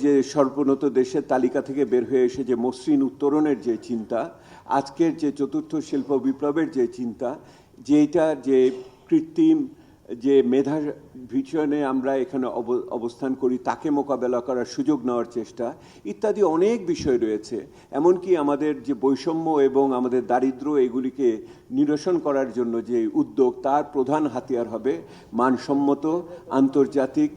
যে সর্বোন্নত দেশের তালিকা থেকে বের হয়ে এসে যে মসৃণ উত্তরণের যে চিন্তা, আজকের যে চতুর্থ শিল্প বিপ্লবের যে চিন্তা, যেটা যে কৃত্রিম যে মেধার ভিশনে আমরা এখানে অবস্থান করি তাকে মোকাবেলা করার সুযোগ নেওয়ার চেষ্টা ইত্যাদি অনেক বিষয় রয়েছে। এমনকি আমাদের যে বৈষম্য এবং আমাদের দারিদ্র্য এগুলিকে নিরসন করার জন্য যে উদ্যোগ, তার প্রধান হাতিয়ার হবে মানসম্মত আন্তর্জাতিক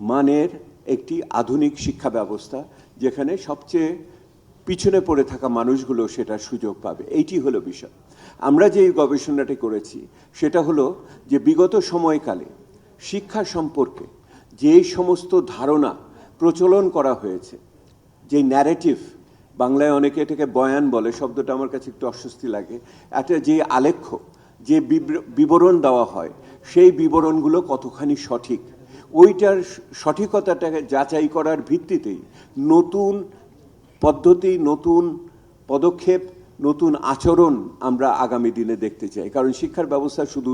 মানের একটি আধুনিক শিক্ষা ব্যবস্থা, যেখানে সবচেয়ে পিছনে পড়ে থাকা মানুষগুলো সেটার সুযোগ পাবে। এইটি হলো বিষয়। আমরা যে গবেষণাটি করেছি সেটা হলো যে বিগত সময়কালে শিক্ষা সম্পর্কে যেই সমস্ত ধারণা প্রচলন করা হয়েছে, যে ন্যারেটিভ, বাংলায় অনেকে এটাকে বয়ান বলে, শব্দটা আমার কাছে একটু অস্বস্তি লাগে, একটা যে আলেখ্য, যে বিবরণ দেওয়া হয়, সেই বিবরণগুলো কতখানি সঠিক, ওইটার সঠিকতাটাকে যাচাই করার ভিত্তিতেই নতুন পদ্ধতি, নতুন পদক্ষেপ, নতুন আচরণ আমরা আগামী দিনে দেখতে চাই। কারণ শিক্ষার ব্যবস্থা শুধু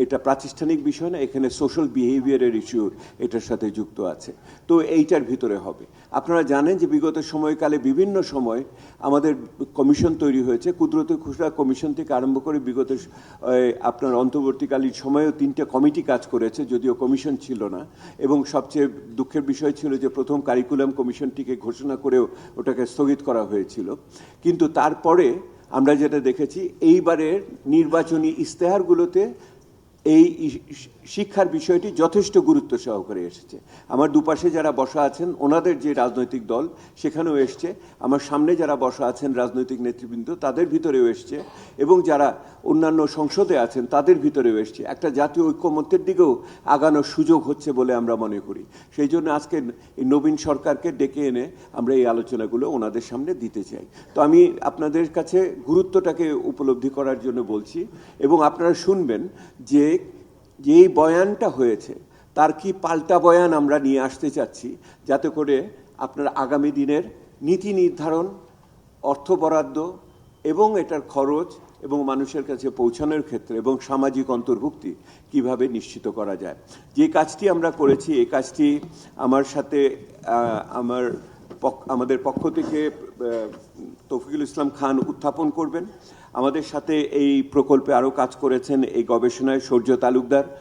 এটা প্রাতিষ্ঠানিক বিষয় না, এখানে সোশ্যাল বিহেভিয়ারের ইস্যু এটার সাথে যুক্ত আছে। তো এইটার ভিতরে হবে। আপনারা জানেন যে বিগত সময়কালে বিভিন্ন সময় আমাদের কমিশন তৈরি হয়েছে, কুদরতে খুচরা কমিশন থেকে আরম্ভ করে বিগত আপনার অন্তর্বর্তীকালীন সময়েও 3টে কমিটি কাজ করেছে, যদিও কমিশন ছিল না। এবং সবচেয়ে দুঃখের বিষয় ছিল যে প্রথম কারিকুলাম কমিশনটিকে ঘোষণা করেও ওটাকে স্থগিত করা হয়েছিল। কিন্তু তারপরে আমরা যেটা দেখেছি, এইবারের নির্বাচনী ইশতেহারগুলোতে এই শিক্ষার বিষয়টি যথেষ্ট গুরুত্ব সহকারে এসেছে। আমার দুপাশে যারা বসা আছেন ওনাদের যে রাজনৈতিক দল সেখানেও এসছে, আমার সামনে যারা বসা আছেন রাজনৈতিক নেতৃবৃন্দ তাদের ভিতরেও এসছে, এবং যারা অন্যান্য সংসদে আছেন তাদের ভিতরেও এসছে। একটা জাতীয় ঐক্যমত্যের দিকেও আগানোর সুযোগ হচ্ছে বলে আমরা মনে করি। সেই জন্য আজকে এই নবীন সরকারকে ডেকে এনে আমরা এই আলোচনাগুলো ওনাদের সামনে দিতে চাই। তো আমি আপনাদের কাছে গুরুত্বটাকে উপলব্ধি করার জন্য বলছি, এবং আপনারা শুনবেন যে যেই বয়ানটা হয়েছে তার কি পাল্টা বয়ান আমরা নিয়ে আসতে চাচ্ছি, যাতে করে আপনারা আগামী দিনের নীতি নির্ধারণ, অর্থ বরাদ্দ এবং এটার খরচ এবং মানুষের কাছে পৌঁছানোর ক্ষেত্রে এবং সামাজিক অন্তর্ভুক্তি কিভাবে নিশ্চিত করা যায়। যে কাজটি আমরা করেছি, এই কাজটি আমার সাথে আমাদের পক্ষ থেকে তৌফিকুল ইসলাম খান উত্থাপন করবেন। আমাদের সাথে এই প্রকল্পে আরও কাজ করেছেন এই গবেষণায় সূর্য তালুকদার,